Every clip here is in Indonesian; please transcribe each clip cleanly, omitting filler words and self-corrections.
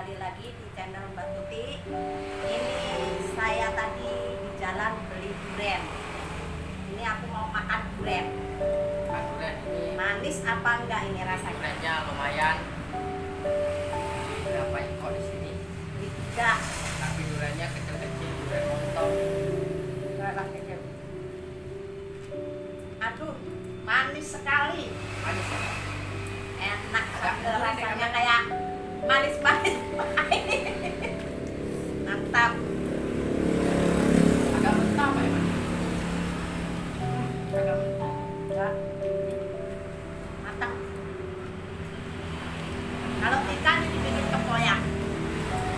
kembali lagi di channel Mbak Tuti. Ini saya tadi di jalan beli durian. Ini aku mau makan durian. Makan durian ini Manis apa enggak ini rasanya? duriannya lumayan. Berapa ekor di sini? Tidak. Tapi duriannya kecil-kecil, durian montong. Berapa kecil? Aduh, manis sekali. Manis ya? Enak banget rasanya, kayak manis-manis. Mantap. Agak mentah apa ya, Mas? Agak mentah. Enggak. Matang. Kalau ikan dibikin kepoyak.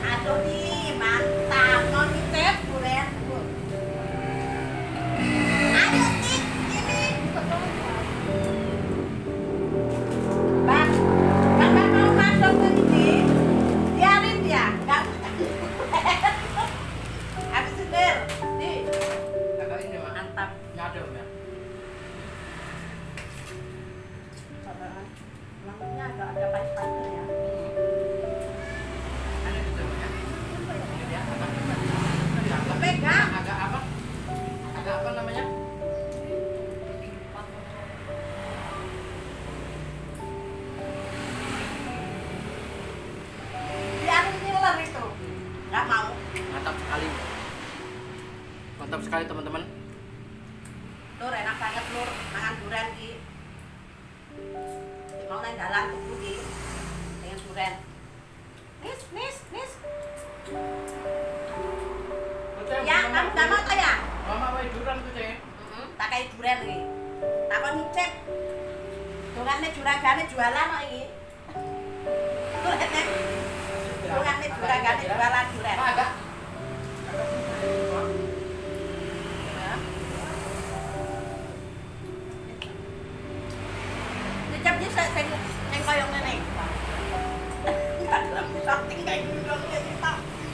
Aduh nih, mantap. Mau dicep durian. Ayo Tik, ini. Bang, Kakak mau masuk ke sini? Biarin dia, enggak. Habis sendiri. Nih, Agak ini, Mas. mantap. Nyadem ya? Lampunya agak panas-panas ya. Ada gitu, Mas, ya? Ini dia, agak Pegang. agak apa? Agak apa namanya? Biarin ngiler itu. Enggak mau. Mantap sekali. Mantap sekali, teman-teman. Lur enak banget lur, makan durian ki. Mau nang dalan tuku ki. Dengan durian. Nis. Ya, kamu enggak mau toh ya? Mama wae durian tuh, Cek. Tak kayak durian iki. Tak kon nyicip. Dongane juragane jualan kok iki. Dongane juragane jualan durian. Agak. Nyicip iki sing koyo ngene. Enggak gelem shopping kayak gitu kita.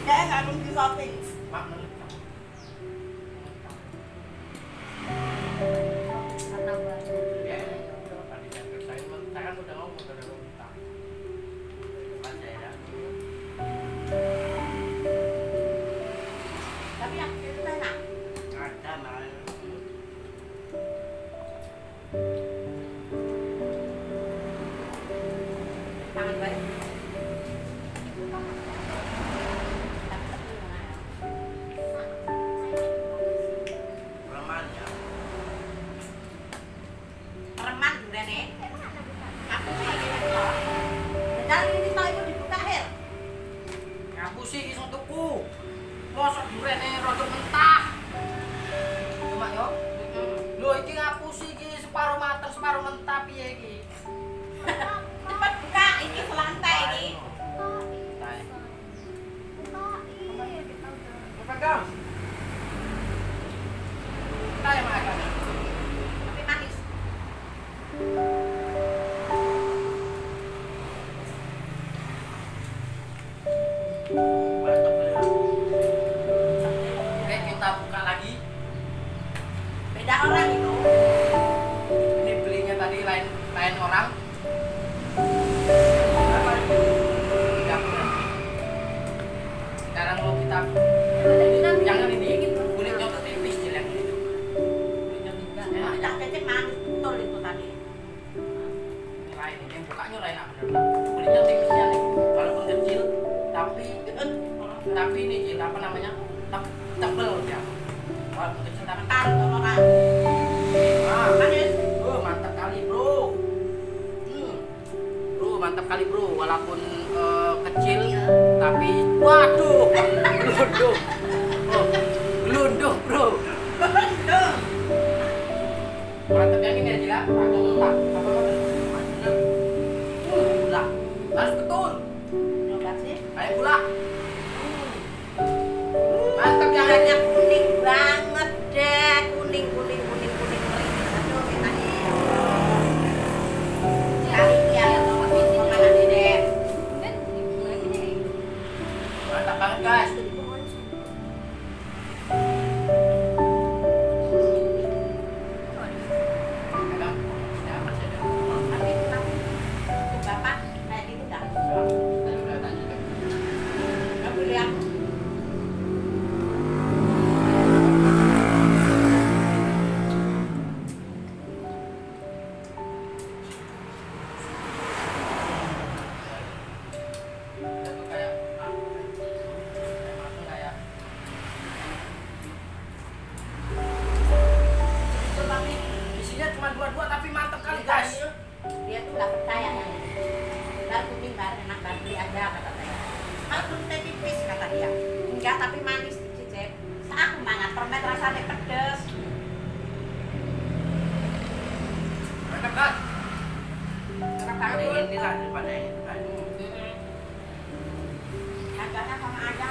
Ya enggak gelem di shopping. Mak, ya, tadi saya kan udah ngomong udah minta. Aja ya. Tapi yang itu enak. Ada mah. Tangan baik. Reman ya. Reman durian nih. Aku sih dan ini tahu itu dibuka akhir. Ngaku sih iseng tuku. Mosok durene rada mentah. Cuma yo. Lho iki ngaku sih iki separuh mateng separuh mentah piye iki? Cepat buka, ini selantai ini. Pegang. Kayak makan. Tapi manis. Mantap ya. Oke, kita buka lagi. Beda orang itu. Ini belinya tadi lain orang. Berapa? 30. Sekarang mau kita jangan ini kulitnya udah tipis jelek itu. Kulitnya tipis ya. Tak kecil manis betul itu tadi. Ini lain ini yang bukanya lain apa bener. Kulitnya tipisnya nih. Walaupun kecil tapi ini Cil, apa namanya? Tebel ya. Walaupun kecil tapi Bentar, orang. manis. Mantap kali, Bro. Bro, mantap kali, Bro. Walaupun kecil tapi waduh, gelundung. Oh, gelundung, Bro. Mantap yang ini aja lah. Apa? Gula. Harus betul. Coba sih. Kayak gula. Mantap yang Warnanya kuning banget deh, kuning. Aduh, kita nih. Kali ya mau makan ini deh. mantap banget, guys. Pegang. Ada yang ini lah daripada yang itu tadi. Harganya sama aja.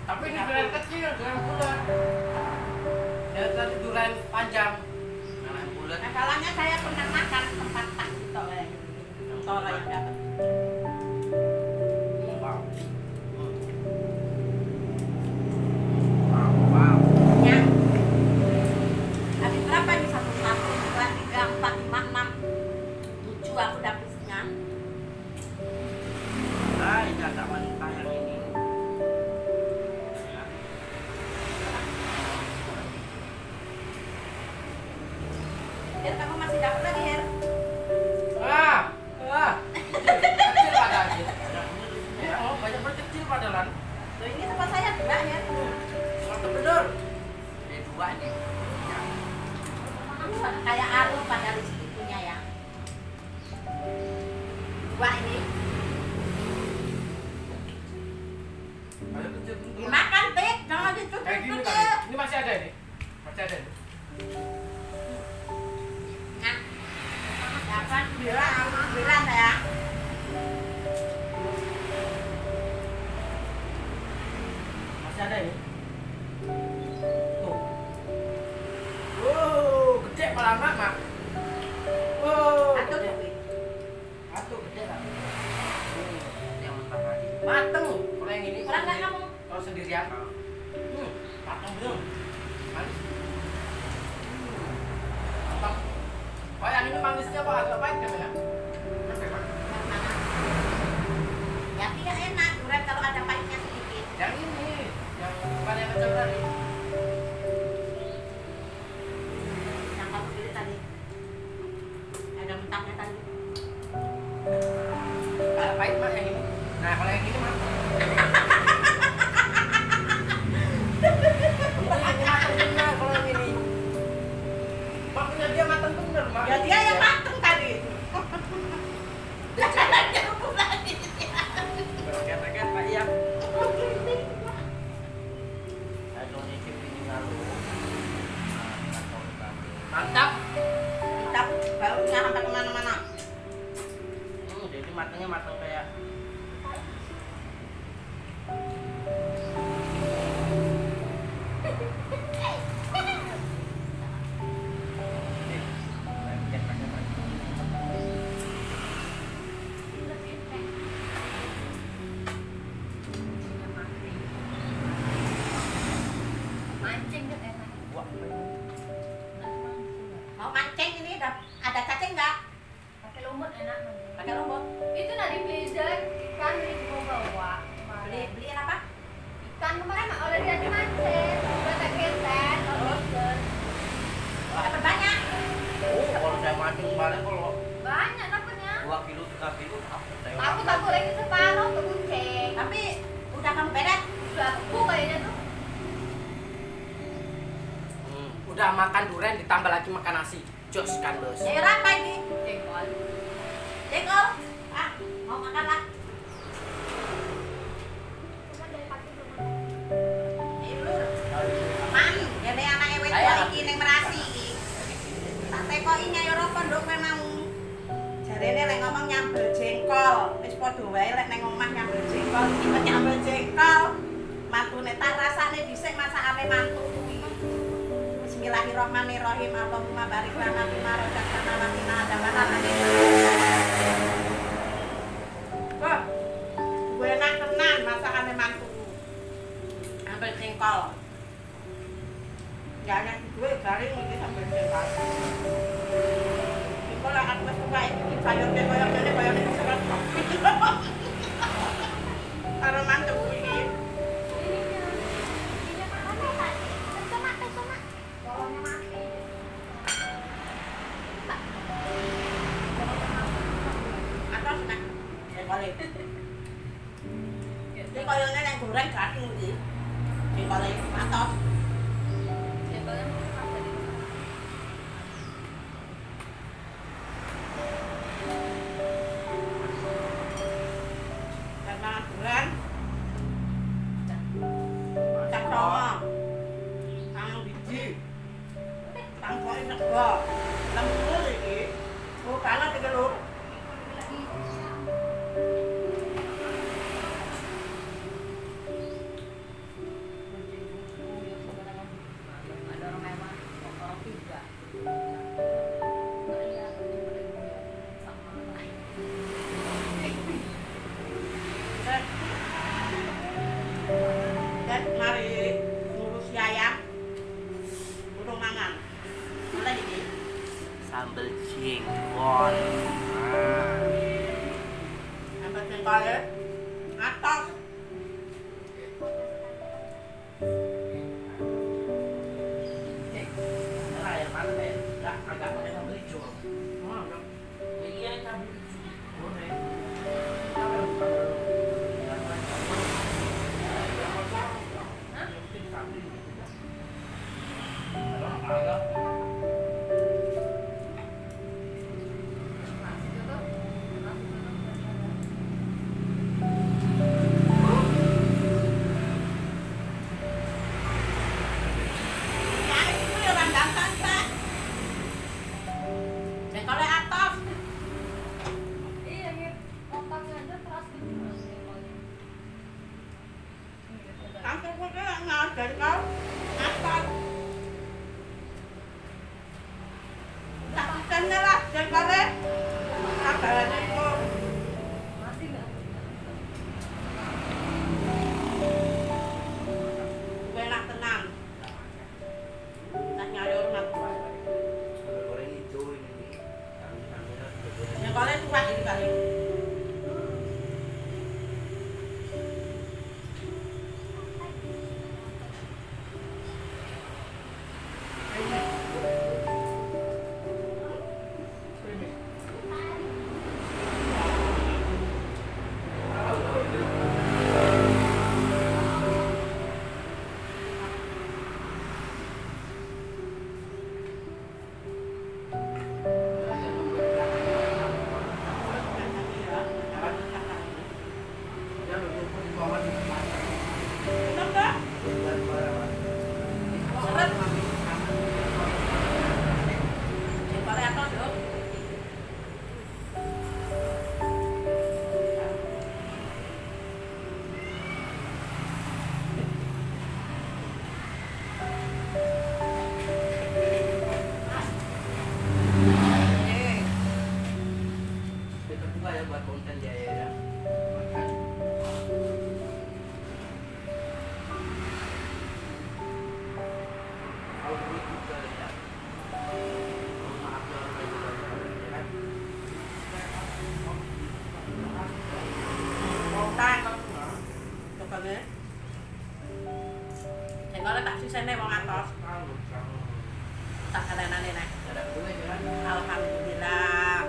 Tapi ini durian kecil, durian bulat. Yang tadi durian panjang. Yang bulat. Masalahnya saya pernah makan tempat tak gitu kayak Toro yang dapat. Wow. Wow. Ya. Habis berapa ini 1, 2, 3, 4, 5, 6, 7 aku dapetinnya. Ah, ini agak mentah yang ini. Ya. Her, kamu masih dapat lagi, Her? Kecil padahal. Ya, oh, banyak berkecil padahal. Loh, ini tempat saya 2, Her. Mantap bener. Ini 2 ini. Ya. Kamu kayak arum pada di situ punya ya. 2 ini. Banyak kecil. Dimakan, Tik. Jangan Kayak gini dicuci-cuci. tadi. Ini masih ada ini. Masih ada ini. Nah. Dapat bilang ya. Masih ada ini. Tuh. Wow, gede malah mak. Wow. Atau Dewi. Atuh gede lah. Yang mentah tadi. Mateng. Kalau yang ini. Kurang nggak kamu? Kalau sendirian. Mateng belum? Manis. Mantap. Oh, yang ini manisnya apa? Agak pahit kan ya? Oke, Pak. Ya tidak enak durian kalau ada pahitnya sedikit. Yang ini, yang bukan yang kecil tadi. Yang kamu pilih tadi. Ada mentahnya tadi. Agak pahit mak yang ini. Nah, kalau yang ini mak. Ini matang benar kalau yang ini. Makanya dia matang benar mak. Ya dia yang mateng tadi. Jalannya pulang. Berkat-berkat Pak Iam. Aduh, nyicip ini lalu. Mantap. Mantap, baunya sampai kemana-mana. Jadi matangnya matang kayak Mancing kan enak. buah. Mau mancing ini ada cacing nggak? Pakai lumut enak mancing. Pakai rumput. Itu dari freezer ikan dari bawa. Beliin apa? Ikan kemarin oleh dia dimancing. Udah tak keset, freezer. Dapat banyak. Oh, kalau saya mancing kemarin kalau Banyak dapatnya. 2 kilo 3 kilo apa saya Aku tak boleh ke separuh ke kucing. Tapi udah kamu beres. Udah aku kayaknya tuh. Udah makan durian ditambah lagi makan nasi. Jos kan bos. Sayur apa ini? Jengkol. Jengkol. Ah, mau makan lah. Cuma dari pagi belum makan. Ayo lur. Man, jadi anak ewet Ayo. iki ning Merasi iki. Tak tekoki Nyai Roko nduk memang. Jarene lek ngomong nyambel jengkol, wis padha wae lek ning omah nyambel jengkol, iki kok nyambel jengkol. Mantune tak rasane dhisik masakane mantu kuwi. Bismillahirrahmanirrahim. Allahumma barik lana fima razaqtana wa qina adzabannar. Kok gue enak tenan masakane mantu. Ambil jengkol. Ya enak gue garing iki sambil jengkol. Jengkol lah aku wis suka iki sayurnya koyo ngene koyo ngene serat. Karo mantu iki. Ininya mana tadi? Pesona. Bolongnya mati. Atos nah. Jengkol iki. Iki koyo ngene yang goreng garing iki. Jengkol iki atos. Jengkolnya apa tadi? Karena durian. Cak romo. Kang biji. Kang kok nego. Lembur iki. Oh, kana 3 lho. jengkol. Nah. Nambah jengkolnya atas. Layar mana deh? Enggak, agak pakai sambal hijau. Iya, sambal hijau. Boleh. Ya, itu ya orang gampang, Pak. Jengkolnya atas. Iya, iya. Otaknya aja keras gitu Mas, jengkolnya. Langsung gue kayak nggak jengkol atas. Tak ikannya lah jengkolnya. Kabarnya itu. Masih nggak? Gue enak tenang. Nah nyayur mak. Goreng hijau ini. Kami-kaminya juga goreng. Jengkolnya tua ini kali. Enak dah. Seret. Jengkolnya atas yuk. Itu juga ya buat konten Jaya ya. Makan. Kalau duit juga ya. Maaf ya orang lain juga ya kan. Montang. Jengkolnya. Jengkolnya tak sisene wong atas. Tak kalenane nek. Ada dulu ya kan. Alhamdulillah.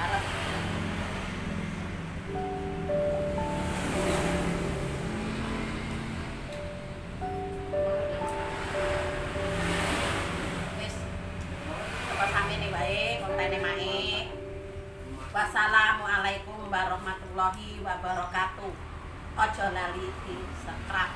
Parah. Wis. Apa samene wae kontene mae. Wassalamualaikum warahmatullahi wabarakatuh. Aja lali di subscribe.